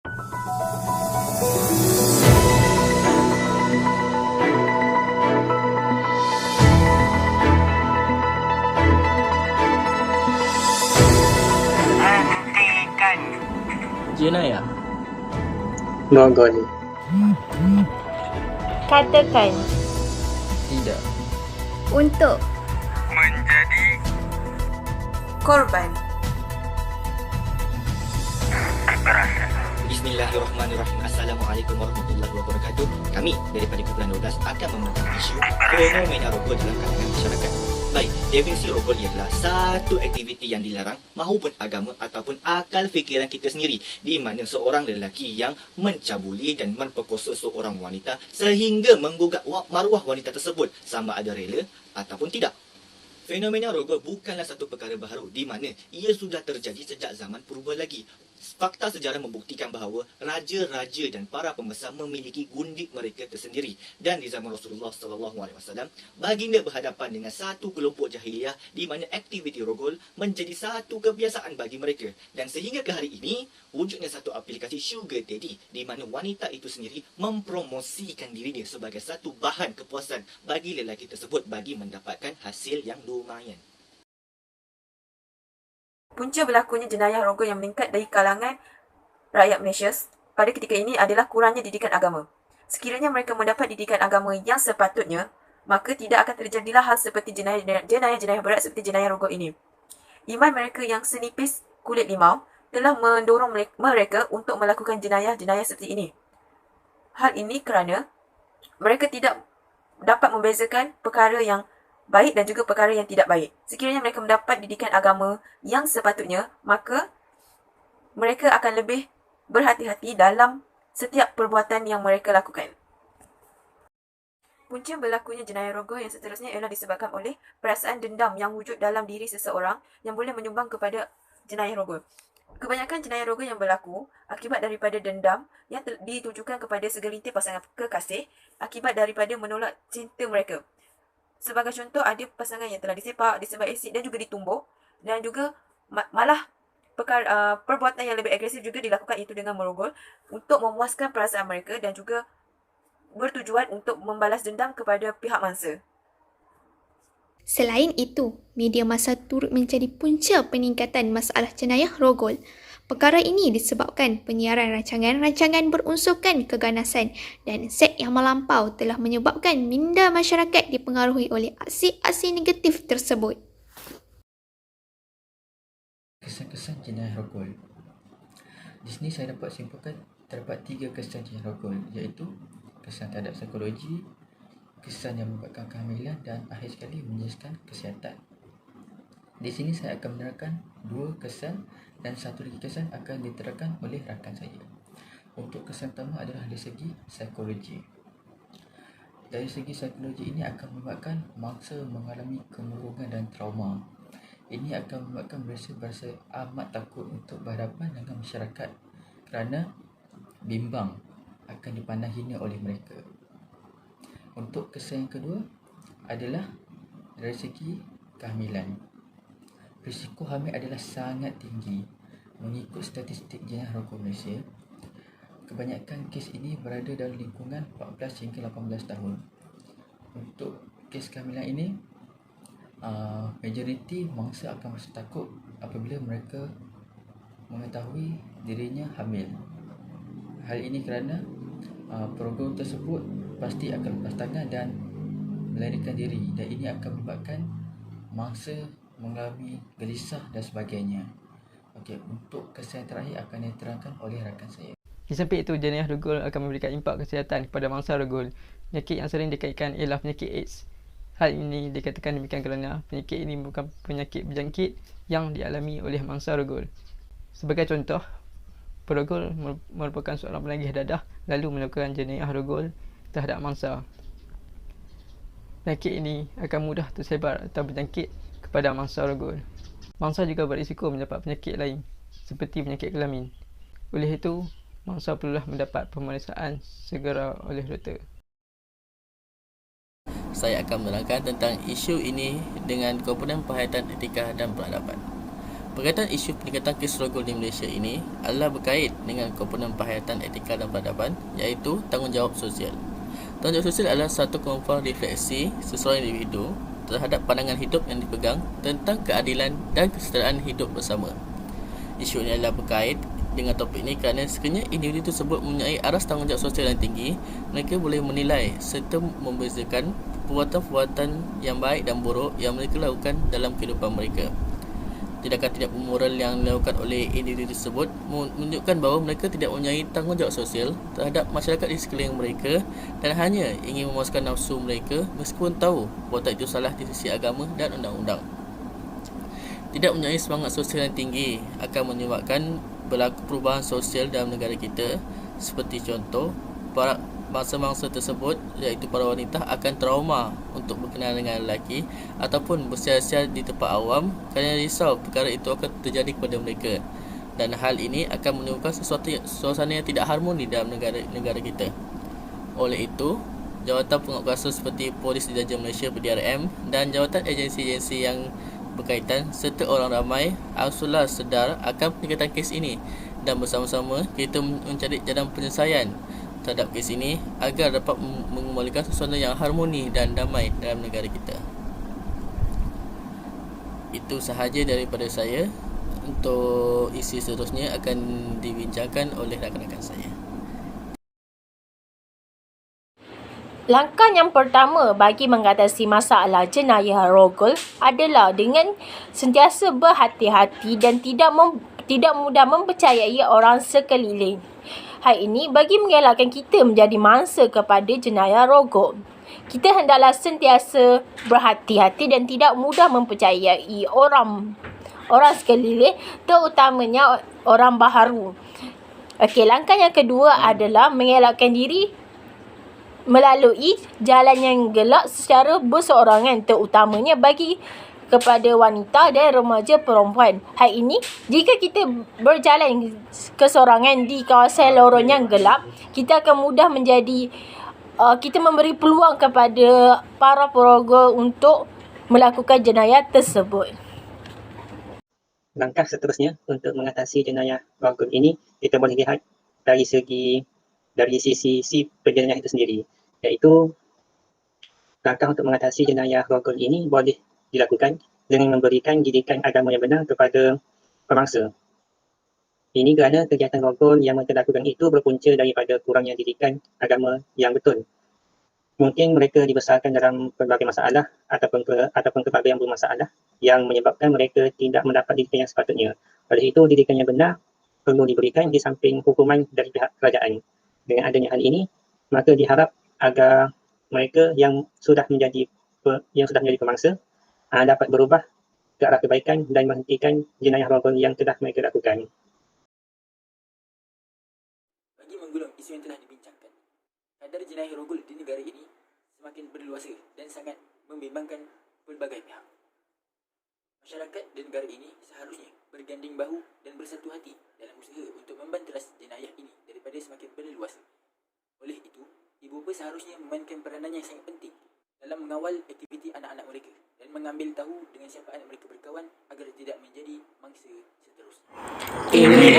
Hentikan. Jenayah. Nogoni. Katakan. Tidak. Untuk. Menjadi Korban. kekerasan. Bismillahirrahmanirrahim. Assalamualaikum warahmatullahi wabarakatuh. Kami daripada Kumpulan 12 akan membahas isu fenomena rogol dalam kalangan masyarakat. Baik, definisi rogol ialah satu aktiviti yang dilarang mahupun agama ataupun akal fikiran kita sendiri, di mana seorang lelaki yang mencabuli dan memperkosa seorang wanita sehingga menggugat maruah wanita tersebut sama ada rela ataupun tidak. Fenomena rogol bukanlah satu perkara baru, di mana ia sudah terjadi sejak zaman purba lagi. Fakta sejarah membuktikan bahawa raja-raja dan para pembesar memiliki gundik mereka tersendiri. Dan di zaman Rasulullah SAW, baginda berhadapan dengan satu kelompok jahiliah di mana aktiviti rogol menjadi satu kebiasaan bagi mereka. Dan sehingga ke hari ini, wujudnya satu aplikasi sugar daddy di mana wanita itu sendiri mempromosikan dirinya sebagai satu bahan kepuasan bagi lelaki tersebut bagi mendapatkan hasil yang lumayan. Punca berlakunya jenayah rogol yang meningkat dari kalangan rakyat Malaysia pada ketika ini adalah kurangnya didikan agama. Sekiranya mereka mendapat didikan agama yang sepatutnya, maka tidak akan terjadilah hal seperti jenayah berat seperti jenayah rogol ini. Iman mereka yang senipis kulit limau telah mendorong mereka untuk melakukan jenayah-jenayah seperti ini. Hal ini kerana mereka tidak dapat membezakan perkara yang baik dan juga perkara yang tidak baik. Sekiranya mereka mendapat didikan agama yang sepatutnya, maka mereka akan lebih berhati-hati dalam setiap perbuatan yang mereka lakukan. Punca berlakunya jenayah rogol yang seterusnya ialah disebabkan oleh perasaan dendam yang wujud dalam diri seseorang yang boleh menyumbang kepada jenayah rogol. Kebanyakan jenayah rogol yang berlaku akibat daripada dendam yang ditujukan kepada segelintir pasangan kekasih akibat daripada menolak cinta mereka. Sebagai contoh, ada pasangan yang telah disepak, disebab asid dan juga ditumbuk, dan juga malah perbuatan yang lebih agresif juga dilakukan, itu dengan merogol untuk memuaskan perasaan mereka dan juga bertujuan untuk membalas dendam kepada pihak mangsa. Selain itu, media massa turut menjadi punca peningkatan masalah jenayah rogol. Perkara ini disebabkan penyiaran rancangan-rancangan berunsurkan keganasan dan seks yang melampau telah menyebabkan minda masyarakat dipengaruhi oleh aksi-aksi negatif tersebut. Kesan-kesan jenayah rogol. Di sini saya dapat simpulkan terdapat 3 kesan jenayah rogol, iaitu kesan terhadap psikologi, kesan yang menyebabkan kehamilan dan akhir sekali menjejaskan kesihatan. Di sini saya akan menerangkan 2 kesan dan 1 lagi kesan akan diterangkan oleh rakan saya. Untuk kesan pertama adalah dari segi psikologi. Dari segi psikologi ini akan menyebabkan mangsa mengalami kemurungan dan trauma. Ini akan menyebabkan mereka berasa amat takut untuk berhadapan dengan masyarakat kerana bimbang akan dipandang hina oleh mereka. Untuk kesan yang kedua adalah dari segi kehamilan. Risiko hamil adalah sangat tinggi. Mengikut statistik jenayah rogol Malaysia, kebanyakan kes ini berada dalam lingkungan 14 hingga 18 tahun. Untuk kes kehamilan ini, majoriti mangsa akan merasa takut apabila mereka mengetahui dirinya hamil. Hal ini kerana perogol tersebut pasti akan lepas tangan dan melarikan diri, dan ini akan menyebabkan mangsa mengalami gelisah dan sebagainya. Okey, untuk kesan terakhir akan diterangkan oleh rakan saya. Di samping itu, jenayah rogol akan memberikan impak kesihatan kepada mangsa rogol. Penyakit yang sering dikaitkan ialah penyakit AIDS. Hal ini dikatakan demikian kerana penyakit ini bukan penyakit berjangkit yang dialami oleh mangsa rogol. Sebagai contoh, perogol merupakan seorang penagih dadah lalu melakukan jenayah rogol terhadap mangsa. Penyakit ini akan mudah tersebar atau berjangkit kepada mangsa rogol. Mangsa juga berisiko mendapat penyakit lain seperti penyakit kelamin. Oleh itu, mangsa perlulah mendapat pemeriksaan segera oleh doktor. Saya akan menerangkan tentang isu ini dengan komponen perhatian etika dan peradaban. Berkaitan isu peningkatan kes rogol di Malaysia ini adalah berkait dengan komponen penghayatan etika dan peradaban, iaitu tanggungjawab sosial. Tanggungjawab sosial adalah satu kemampuan refleksi seseorang individu terhadap pandangan hidup yang dipegang tentang keadilan dan kesetaraan hidup bersama. Isu ini adalah berkait dengan topik ini kerana sekiranya individu tersebut mempunyai aras tanggungjawab sosial yang tinggi, mereka boleh menilai serta membezakan perbuatan-perbuatan yang baik dan buruk yang mereka lakukan dalam kehidupan mereka. Tindakan tidak moral yang dilakukan oleh individu tersebut menunjukkan bahawa mereka tidak mempunyai tanggungjawab sosial terhadap masyarakat di sekeliling mereka dan hanya ingin memuaskan nafsu mereka meskipun tahu perbuatan itu salah di sisi agama dan undang-undang. Tidak mempunyai semangat sosial yang tinggi akan menyebabkan berlaku perubahan sosial dalam negara kita, seperti contoh, para bangsa-bangsa tersebut iaitu para wanita akan trauma untuk berkenalan dengan lelaki ataupun bersiar-siar di tempat awam kerana risau perkara itu akan terjadi kepada mereka, dan hal ini akan menimbulkan suasana yang tidak harmoni dalam negara kita. Oleh itu, jawatan penguatkuasa seperti Polis Diraja Malaysia PDRM dan jawatan agensi-agensi yang berkaitan serta orang ramai haruslah sedar akan peningkatan kes ini dan bersama-sama kita mencari jalan penyelesaian terhadap kes ini agar dapat mengembalikan suasana yang harmoni dan damai dalam negara kita. Itu sahaja daripada saya. Untuk isi seterusnya akan dibincangkan oleh rakan-rakan saya. Langkah yang pertama bagi mengatasi masalah jenayah rogol adalah dengan sentiasa berhati-hati dan tidak mudah mempercayai orang sekeliling. Hal ini bagi mengelakkan kita menjadi mangsa kepada jenayah rogol. Kita hendaklah sentiasa berhati-hati dan tidak mudah mempercayai orang sekeliling, terutamanya orang baharu. Okey, langkah yang kedua adalah mengelakkan diri melalui jalan yang gelap secara berseorangan, terutamanya bagi kepada wanita dan remaja perempuan. Hal ini, jika kita berjalan kesorangan di kawasan lorong yang gelap, kita akan mudah kita memberi peluang kepada para perogol untuk melakukan jenayah tersebut. Langkah seterusnya untuk mengatasi jenayah rogol ini, kita boleh lihat dari sisi si penjenayah itu sendiri, iaitu langkah untuk mengatasi jenayah rogol ini boleh dilakukan dengan memberikan didikan agama yang benar kepada pemangsa. Ini kerana kegiatan rogol yang mereka lakukan itu berpunca daripada kurangnya didikan agama yang betul. Mungkin mereka dibesarkan dalam pelbagai masalah ataupun keluarga yang bermasalah yang menyebabkan mereka tidak mendapat didikan yang sepatutnya. Oleh itu, didikan yang benar perlu diberikan di samping hukuman dari pihak kerajaan. Dengan adanya hal ini, maka diharap agar mereka yang sudah menjadi pemangsa dapat berubah ke arah kebaikan dan menghentikan jenayah rogol yang telah mereka lakukan. Bagi menggulung isu yang telah dibincangkan, kadar jenayah rogol di negara ini semakin berluasa dan sangat membimbangkan pelbagai pihak. Masyarakat di negara ini seharusnya berganding bahu dan bersatu hati dalam usaha untuk membanteras jenayah ini daripada semakin berluasa. Oleh itu, ibu bapa seharusnya memainkan peranan yang sangat penting dalam mengawal aktiviti anak-anak mereka dan mengambil tahu dengan siapa anak mereka berkawan agar tidak menjadi mangsa seterusnya. Ini